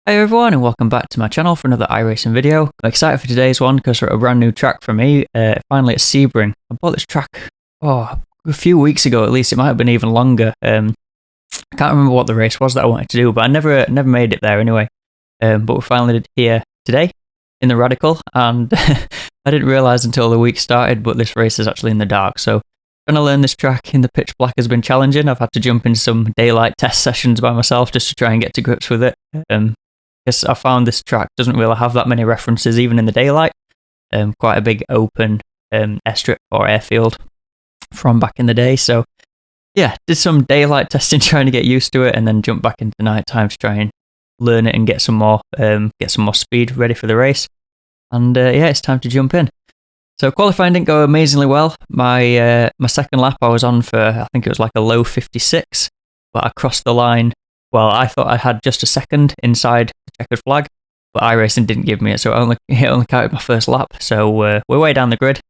Hey everyone, and welcome back to my channel for another iRacing video. I'm excited for today's one because we're at a brand new track for me, finally at Sebring. I bought this track a few weeks ago at least. It might have been even longer. I can't remember what the race was that I wanted to do, but I never made it there anyway. But we're finally here today in the Radical, and I didn't realise until the week started, but this race is actually in the dark. So trying to learn this track in the pitch black has been challenging. I've had to jump into some daylight test sessions by myself just to try and get to grips with it. I found this track doesn't really have that many references even in the daylight. Quite a big open airstrip or airfield from back in the day. So yeah, did some daylight testing trying to get used to it, and then jump back into the night time to try and learn it and get some more speed ready for the race. And yeah, it's time to jump in. So qualifying didn't go amazingly well. My second lap I was on for, I think it was like a low 56, but I crossed the line. Well, I thought I had just a second inside the checkered flag, but iRacing didn't give me it, so it only counted my first lap. So we're way down the grid,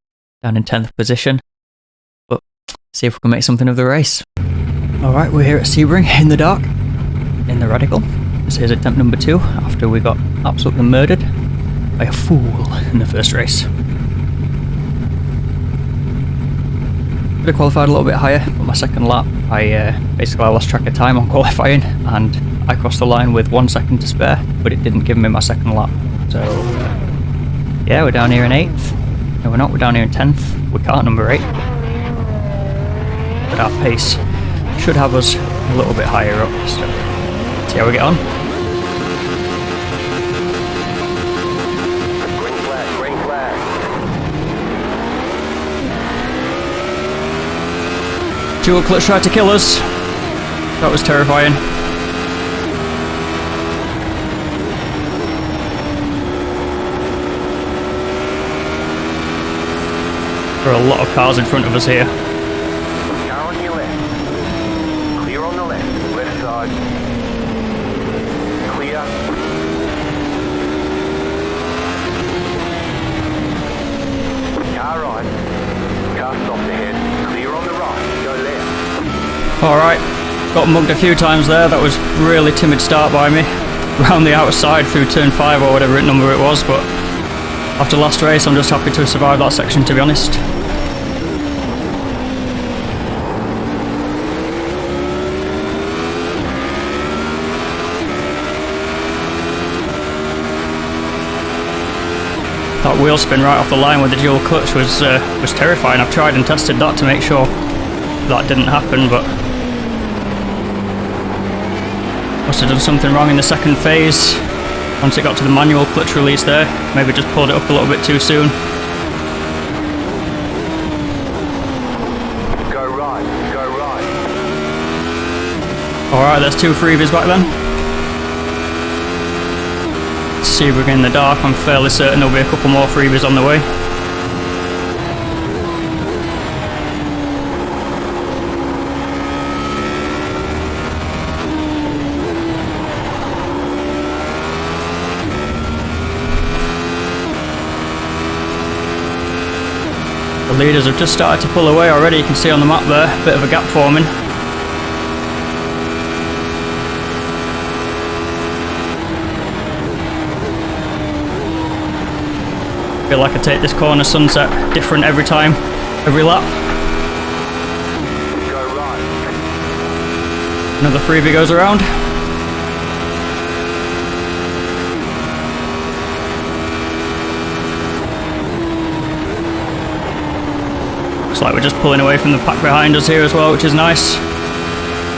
down in 10th position. But see if we can make something of the race. Alright, we're here at Sebring in the dark, in the Radical. This is attempt number 2, after we got absolutely murdered by a fool in the first race. Could have qualified a little bit higher, but my second lap, I lost track of time on qualifying, and I crossed the line with 1 second to spare, but it didn't give me my second lap. So yeah, we're down here in 8th. No, we're not. We're down here in 10th. We're car number 8. But our pace should have us a little bit higher up. So see how we get on. Dual clutch tried to kill us. That was terrifying. There are a lot of cars in front of us here. Car on your left. Clear on the left side. Clear. Car right. Car stopped ahead. Clear on the right. Go left. Alright, got mugged a few times there. That was a really timid start by me. Round the outside through turn 5 or whatever number it was, but after last race I'm just happy to have survived that section, to be honest. That wheel spin right off the line with the dual clutch was terrifying. I've tried and tested that to make sure that didn't happen, but must have done something wrong in the second phase. Once it got to the manual clutch release there, maybe just pulled it up a little bit too soon. Go right. Go right. Alright, there's 2 freebies back then. Sebring in the dark, I'm fairly certain there'll be a couple more freebies on the way. The leaders have just started to pull away already. You can see on the map there, a bit of a gap forming. I feel like I take this corner sunset different every time, every lap. Go right. Another freebie goes around. Looks like we're just pulling away from the pack behind us here as well, which is nice.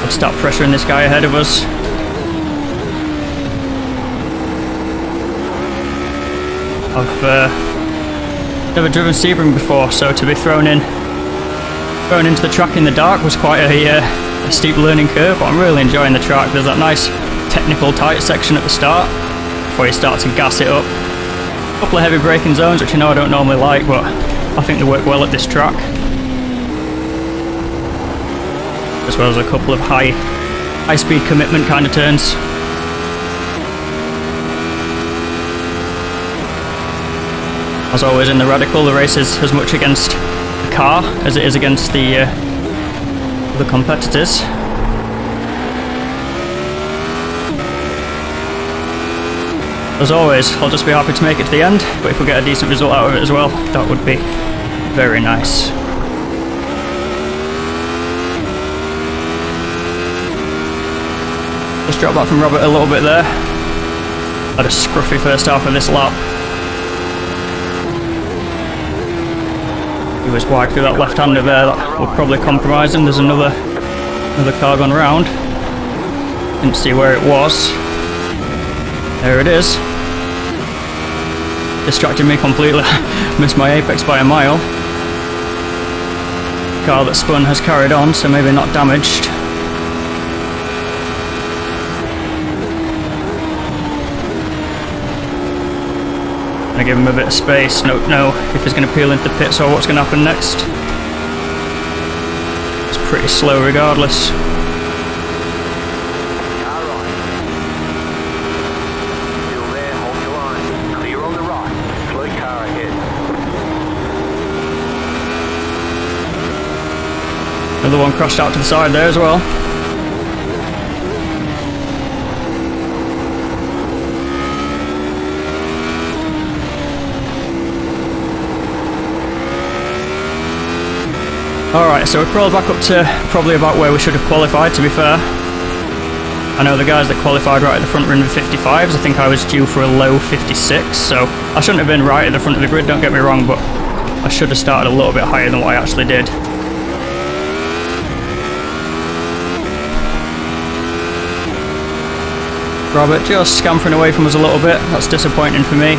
Let's start pressuring this guy ahead of us. I've never driven Sebring before, so to be thrown into the track in the dark was quite a steep learning curve, but I'm really enjoying the track. There's that nice technical tight section at the start before you start to gas it up. A couple of heavy braking zones, which I know I don't normally like, but I think they work well at this track. As well as a couple of high speed commitment kind of turns. As always in the Radical, the race is as much against the car as it is against the competitors. As always, I'll just be happy to make it to the end, but if we get a decent result out of it as well, that would be very nice. Just dropped back from Robert a little bit there. Had a scruffy first half of this lap. He was wide through that left-hander there, that would probably compromise him. There's another car gone round. Didn't see where it was. There it is. Distracted me completely. Missed my apex by a mile. Car that spun has carried on, so maybe not damaged. Gonna give him a bit of space. Don't know if he's gonna peel into the pits or what's gonna happen next. It's pretty slow regardless. Another one crashed out to the side there as well. Alright, so we crawled back up to probably about where we should have qualified, to be fair. I know the guys that qualified right at the front were in the 55s. I think I was due for a low 56, so I shouldn't have been right at the front of the grid, don't get me wrong, but I should have started a little bit higher than what I actually did. Robert just scampering away from us a little bit. That's disappointing for me.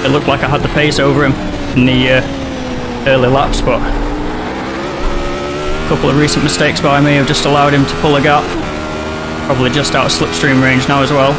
It looked like I had the pace over him in the early laps, but a couple of recent mistakes by me have just allowed him to pull a gap. Probably just out of slipstream range now as well.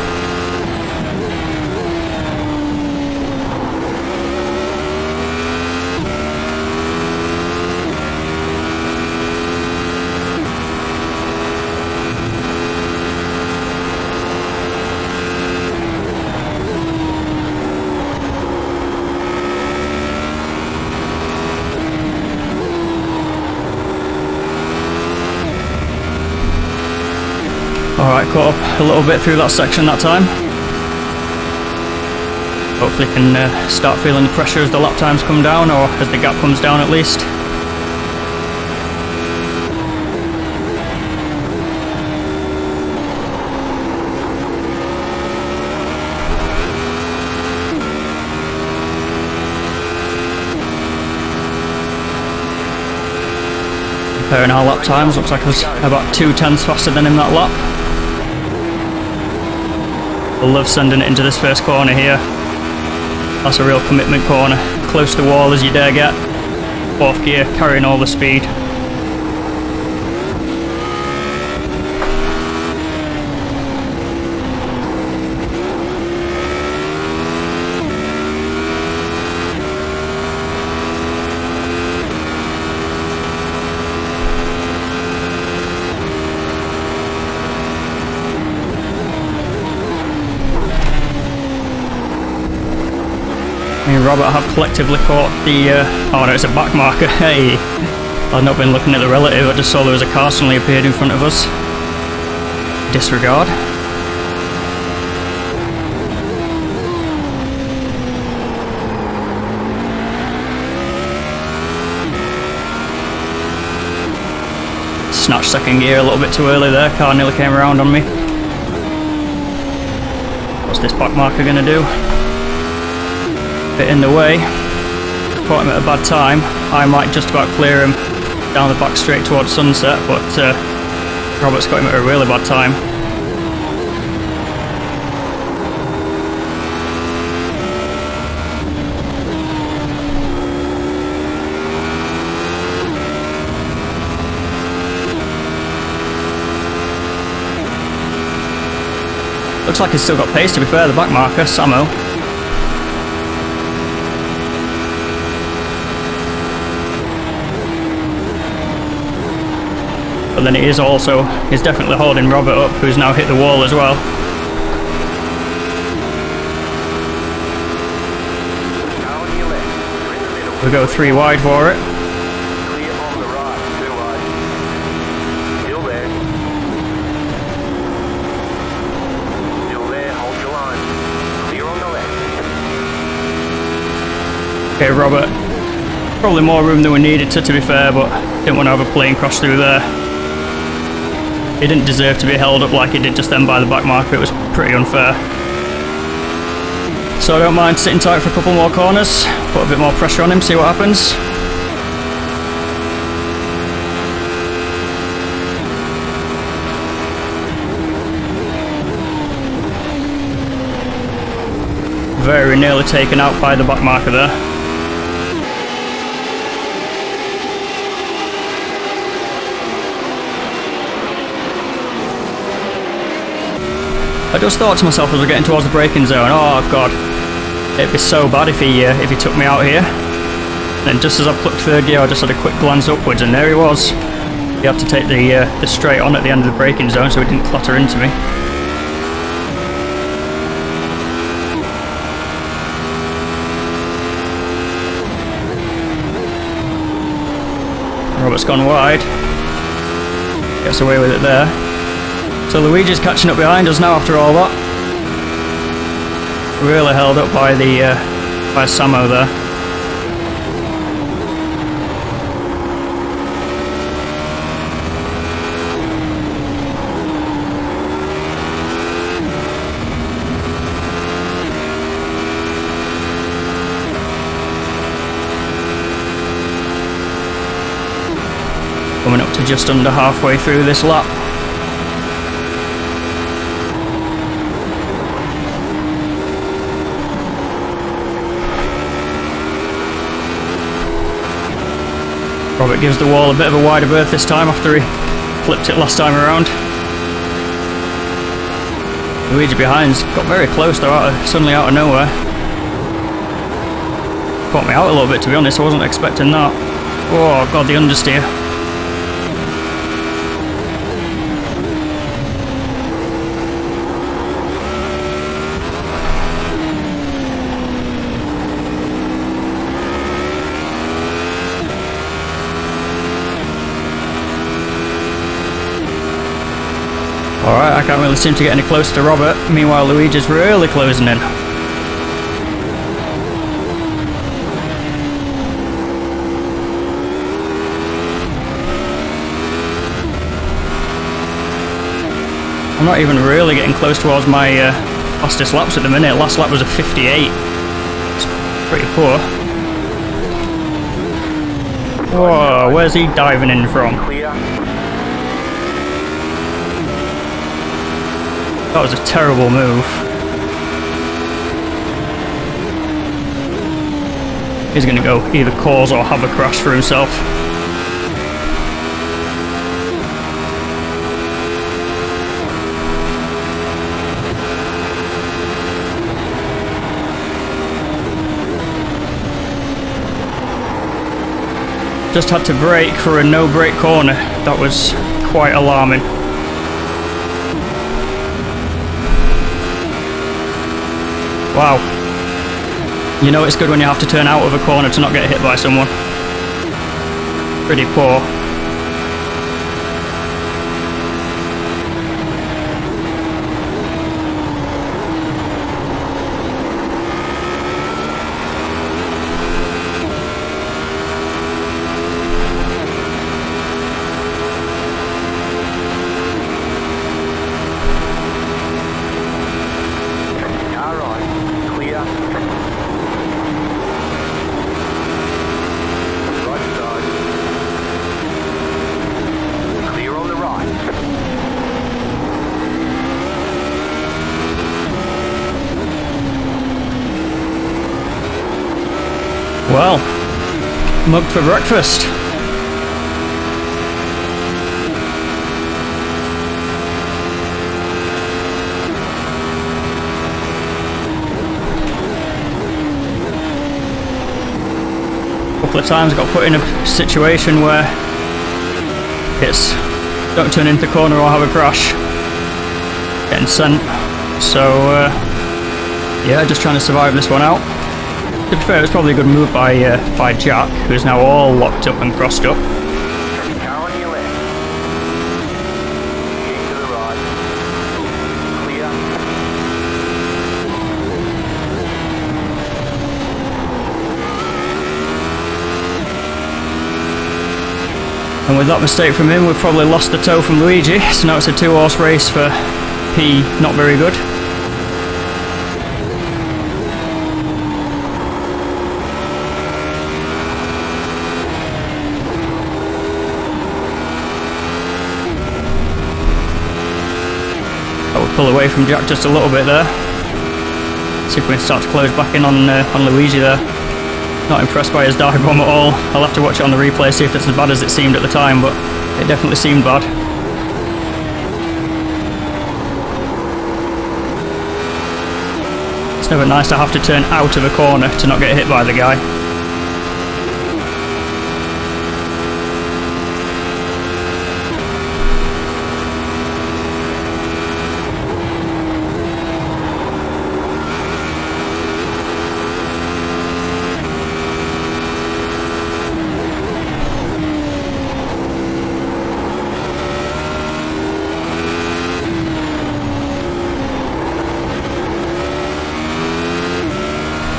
Alright, caught up a little bit through that section that time. Hopefully can start feeling the pressure as the lap times come down, or as the gap comes down at least. Comparing our lap times, looks like I was about 2/10 faster than him that lap. I love sending it into this first corner here. That's a real commitment corner. Close to the wall as you dare get. Fourth gear, carrying all the speed. Me and Robert have collectively caught the, oh no, it's a back marker, hey! I've not been looking at the relative, I just saw there was a car suddenly appeared in front of us. Disregard. Snatched second gear a little bit too early there, car nearly came around on me. What's this back marker gonna do? Bit in the way, caught him at a bad time. I might just about clear him down the back straight towards sunset, but Robert's got him at a really bad time. Looks like he's still got pace, to be fair, the back marker, Samo. But then he's definitely holding Robert up, who's now hit the wall as well. We go 3 wide for it. Okay, Robert. Probably more room than we needed to be fair, but didn't want to have a plane cross through there. He didn't deserve to be held up like he did just then by the back marker. It was pretty unfair. So I don't mind sitting tight for a couple more corners, put a bit more pressure on him, see what happens. Very nearly taken out by the back marker there. I just thought to myself as we're getting towards the braking zone, oh god, it'd be so bad if he took me out here. Then just as I plucked third gear, I just had a quick glance upwards, and there he was. He had to take the straight on at the end of the braking zone so he didn't clatter into me. Robert's gone wide. Gets away with it there. So Luigi's catching up behind us now after all that. Really held up by by Samo there. Coming up to just under halfway through this lap. Robert gives the wall a bit of a wider berth this time after he flipped it last time around. Luigi behind's got very close though, suddenly out of nowhere. Caught me out a little bit to be honest, I wasn't expecting that. Oh god, the understeer. Alright, I can't really seem to get any closer to Robert. Meanwhile, Luigi's really closing in. I'm not even really getting close towards my fastest laps at the minute. Last lap was a 58. It's pretty poor. Whoa, where's he diving in from? That was a terrible move. He's going to go either cause or have a crash for himself. Just had to brake for a no-brake corner. That was quite alarming. Wow. You know it's good when you have to turn out of a corner to not get hit by someone. Pretty poor. Well, mugged for breakfast. A couple of times I got put in a situation where it's don't turn into the corner or have a crash. Getting sent. So, yeah, just trying to survive this one out. To be fair, it was probably a good move by Jack, who's now all locked up and crossed up. And with that mistake from him, we've probably lost the toe from Luigi, so now it's a 2-horse race for P, not very good. I would pull away from Jack just a little bit there. See if we can start to close back in on Luigi there. Not impressed by his dive bomb at all. I'll have to watch it on the replay, see if it's as bad as it seemed at the time, but it definitely seemed bad. It's never nice to have to turn out of a corner to not get hit by the guy.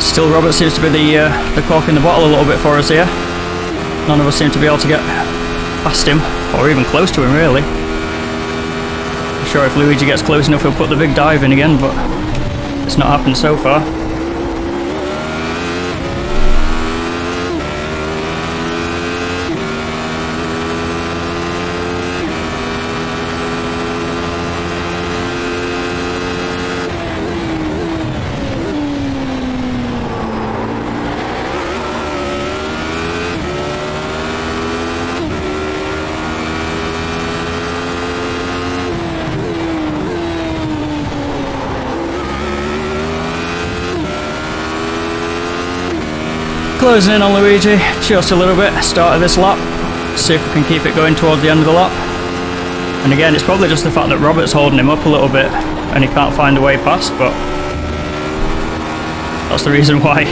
Still, Robert seems to be the cork in the bottle a little bit for us here. None of us seem to be able to get past him, or even close to him really. I'm sure if Luigi gets close enough he'll put the big dive in again, but it's not happened so far. Closing in on Luigi, just a little bit, start of this lap. See if we can keep it going towards the end of the lap. And again, it's probably just the fact that Robert's holding him up a little bit and he can't find a way past, but that's the reason why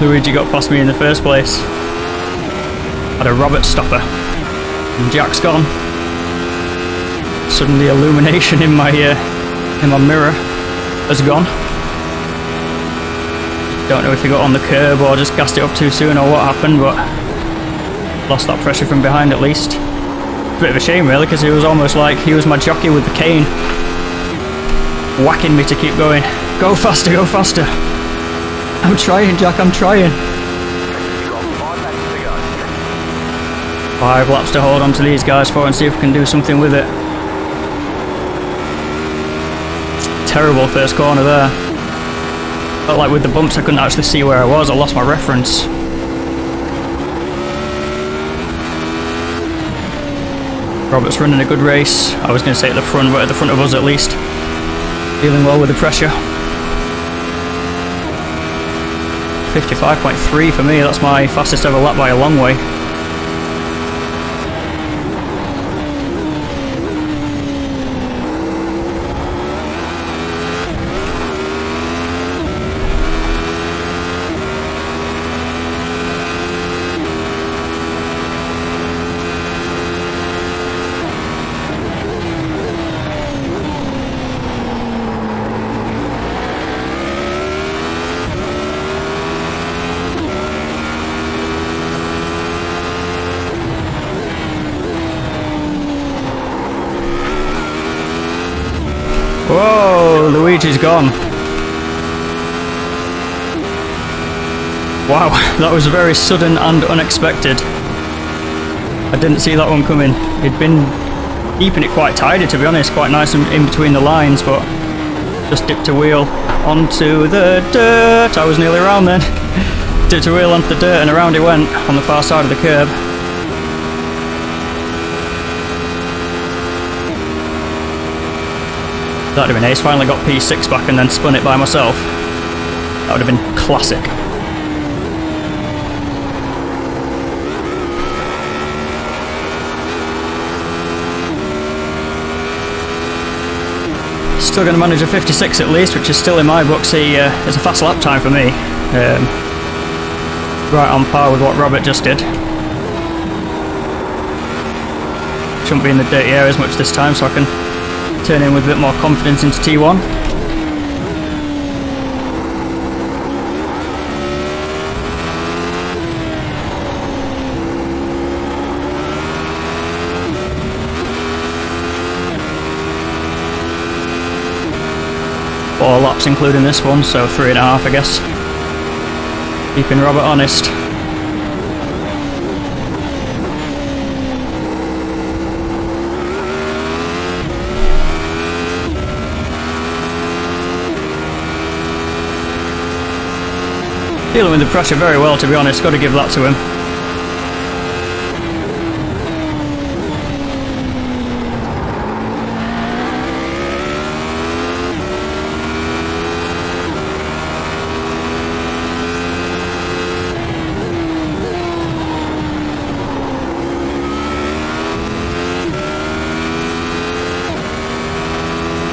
Luigi got past me in the first place. Had a Robert stopper. And Jack's gone. Suddenly illumination in my mirror has gone. Don't know if he got on the curb or just gassed it up too soon or what happened, but lost that pressure from behind at least. Bit of a shame really, because he was almost like he was my jockey with the cane, whacking me to keep going. Go faster, go faster. I'm trying, Jack, I'm trying. 5 laps to hold on to these guys for and see if we can do something with it. Terrible first corner there. Felt like with the bumps I couldn't actually see where I was, I lost my reference. Robert's running a good race. I was going to say at the front, but at the front of us at least. Dealing well with the pressure. 55.3 for me, that's my fastest ever lap by a long way. Whoa, Luigi's gone. Wow, that was very sudden and unexpected. I didn't see that one coming. He'd been keeping it quite tidy, to be honest, quite nice in between the lines, but just dipped a wheel onto the dirt. I was nearly around then. Dipped a wheel onto the dirt and around it went on the far side of the curb. That would have been ace. Finally got P6 back and then spun it by myself. That would have been classic. Still going to manage a 56 at least, which is still in my books is a fast lap time for me. Right on par with what Robert just did. Shouldn't be in the dirty air as much this time, so I can turn in with a bit more confidence into T1. 4 laps including this one, so 3.5 I guess. Keeping Robert honest. Dealing with the pressure very well, to be honest, got to give that to him.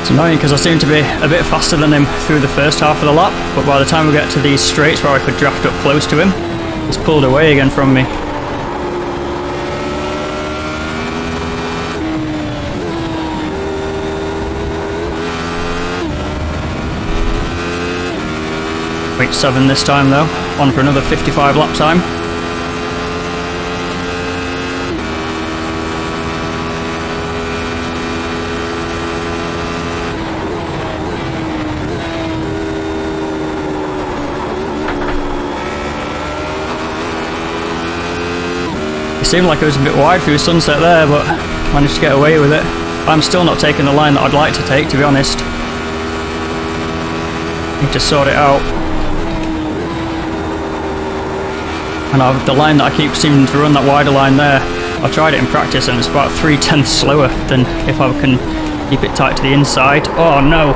It's annoying because I seem to be a bit faster than him through the first half of the lap, but by the time we get to these straights where I could draft up close to him, he's pulled away again from me. Wait, 7 this time though, on for another 55 lap time. It seemed like it was a bit wide through sunset there, but managed to get away with it. I'm still not taking the line that I'd like to take, to be honest. Need to sort it out. And the line that I keep seeming to run, that wider line there, I tried it in practice and it's about 3/10 slower than if I can keep it tight to the inside. Oh no!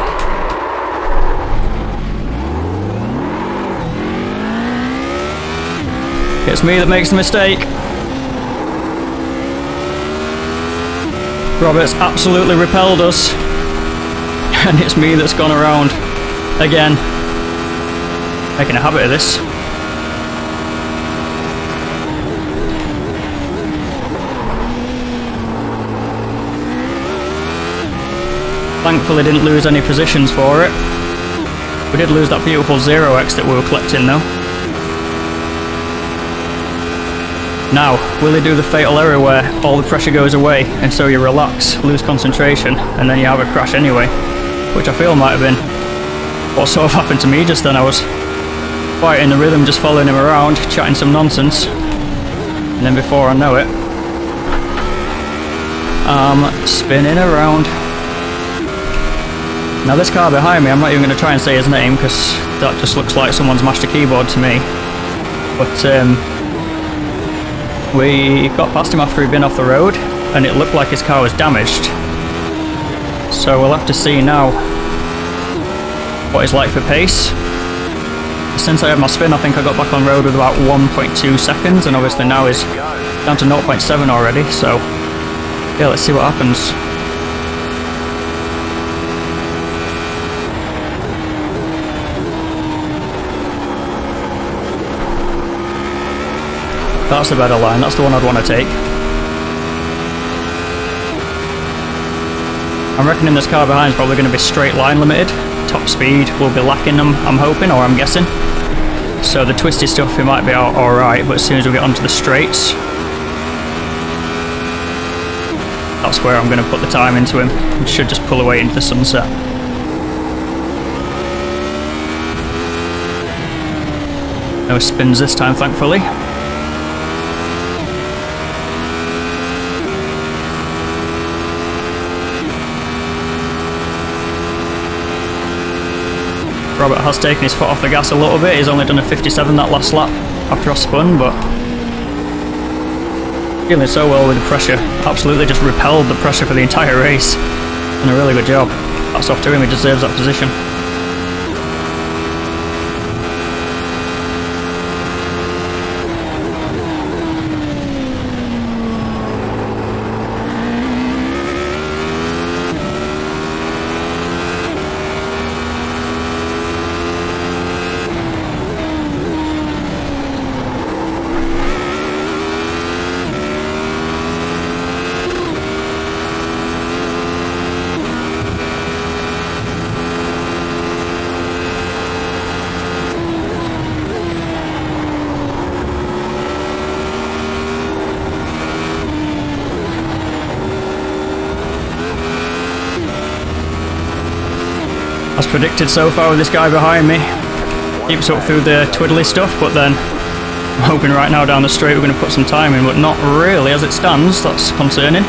It's me that makes the mistake. Robert's absolutely repelled us, and it's me that's gone around again. Making a habit of this. Thankfully didn't lose any positions for it. We did lose that beautiful 0x that we were collecting though. Now, will he do the fatal error where all the pressure goes away and so you relax, lose concentration, and then you have a crash anyway? Which I feel might have been what sort of happened to me just then. I was fighting the rhythm, just following him around, chatting some nonsense, and then before I know it, I'm spinning around. Now this car behind me, I'm not even going to try and say his name because that just looks like someone's mashed a keyboard to me. But we got past him after he'd been off the road and it looked like his car was damaged. So we'll have to see now what he's like for pace. Since I had my spin, I think I got back on road with about 1.2 seconds, and obviously now he's down to 0.7 already, so yeah, let's see what happens. That's a better line, that's the one I'd want to take. I'm reckoning this car behind is probably going to be straight line limited. Top speed will be lacking them, I'm hoping, or I'm guessing. So the twisty stuff we might be alright, but as soon as we get onto the straights, that's where I'm going to put the time into him. He should just pull away into the sunset. No spins this time, thankfully. Robert has taken his foot off the gas a little bit. He's only done a 57 that last lap after I spun, but feeling so well with the pressure. Absolutely just repelled the pressure for the entire race. Done a really good job. Hats off to him, he deserves that position. As predicted so far with this guy behind me. Keeps up through the twiddly stuff, but then I'm hoping right now down the straight we're going to put some time in, but not really as it stands. That's concerning.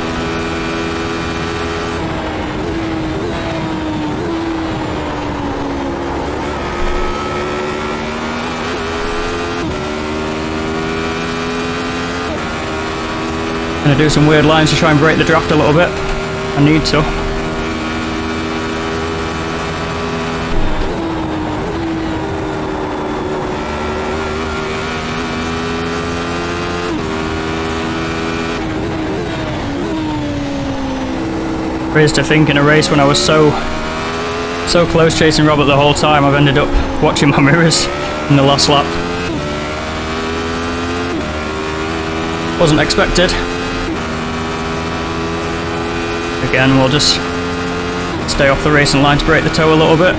Gonna do some weird lines to try and break the draft a little bit. I need to. Crazy to think in a race when I was so close chasing Robert the whole time, I've ended up watching my mirrors in the last lap. Wasn't expected. Again, we'll just stay off the racing line to break the toe a little bit.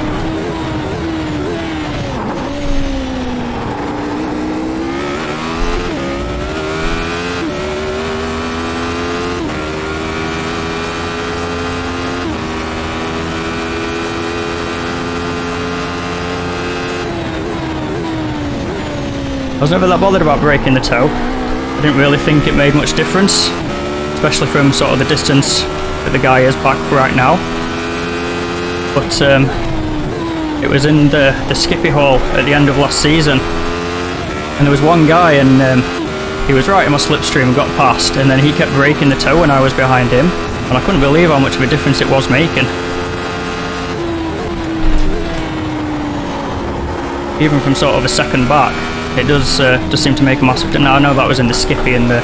I was never that bothered about breaking the toe. I didn't really think it made much difference, especially from sort of the distance that the guy is back right now. But it was in the Skippy Hall at the end of last season, and there was one guy and he was right in my slipstream and got past, and then he kept breaking the toe when I was behind him, and I couldn't believe how much of a difference it was making. Even from sort of a second back, it does seem to make a massive difference. Now I know that was in the Skippy and the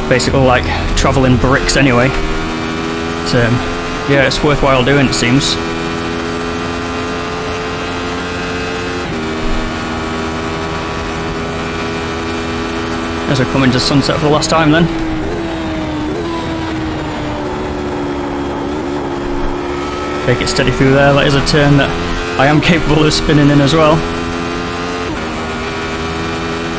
basically like travelling bricks anyway. But, yeah, it's worthwhile doing, it seems. As we're coming to sunset for the last time then. Take it steady through there. That is a turn that I am capable of spinning in as well.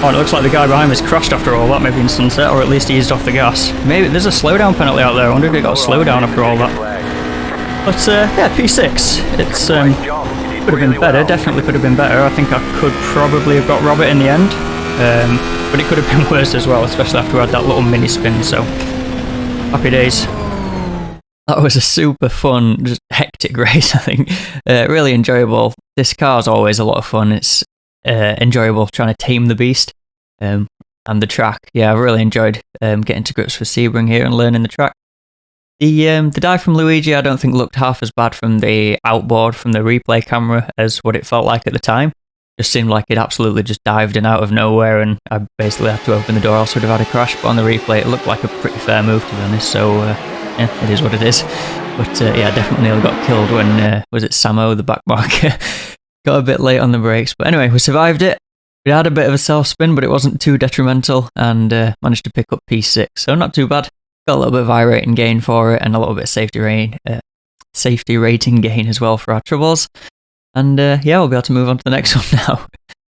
Oh, and it looks like the guy behind me has crashed after all that, maybe in sunset, or at least eased off the gas. Maybe there's a slowdown penalty out there. I wonder if he got a slowdown after all that. But yeah, P6. It's could have been better. Definitely could have been better. I think I could probably have got Robert in the end, but it could have been worse as well, especially after I had that little mini spin. So happy days. That was a super fun, just hectic race. I think really enjoyable. This car's always a lot of fun. It's enjoyable trying to tame the beast, and the track. Yeah, I really enjoyed getting to grips with Sebring here and learning the track. The dive from Luigi I don't think looked half as bad from the outboard, from the replay camera, as what it felt like at the time. Just seemed like it absolutely just dived in out of nowhere, and I basically had to open the door, else would have had a crash. But on the replay it looked like a pretty fair move, to be honest, so yeah, it is what it is. But yeah, definitely nearly got killed when, was it Samo, the back marker, got a bit late on the brakes. But anyway, we survived it. We had a bit of a self-spin, but it wasn't too detrimental, and managed to pick up P6, so not too bad. Got a little bit of iRating gain for it, and a little bit of safety rating gain as well for our troubles. And yeah, we'll be able to move on to the next one now.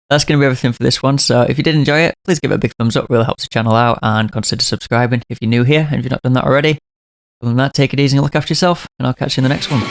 That's going to be everything for this one, so if you did enjoy it, please give it a big thumbs up, really helps the channel out, and consider subscribing if you're new here and if you've not done that already. Other than that, take it easy and look after yourself, and I'll catch you in the next one.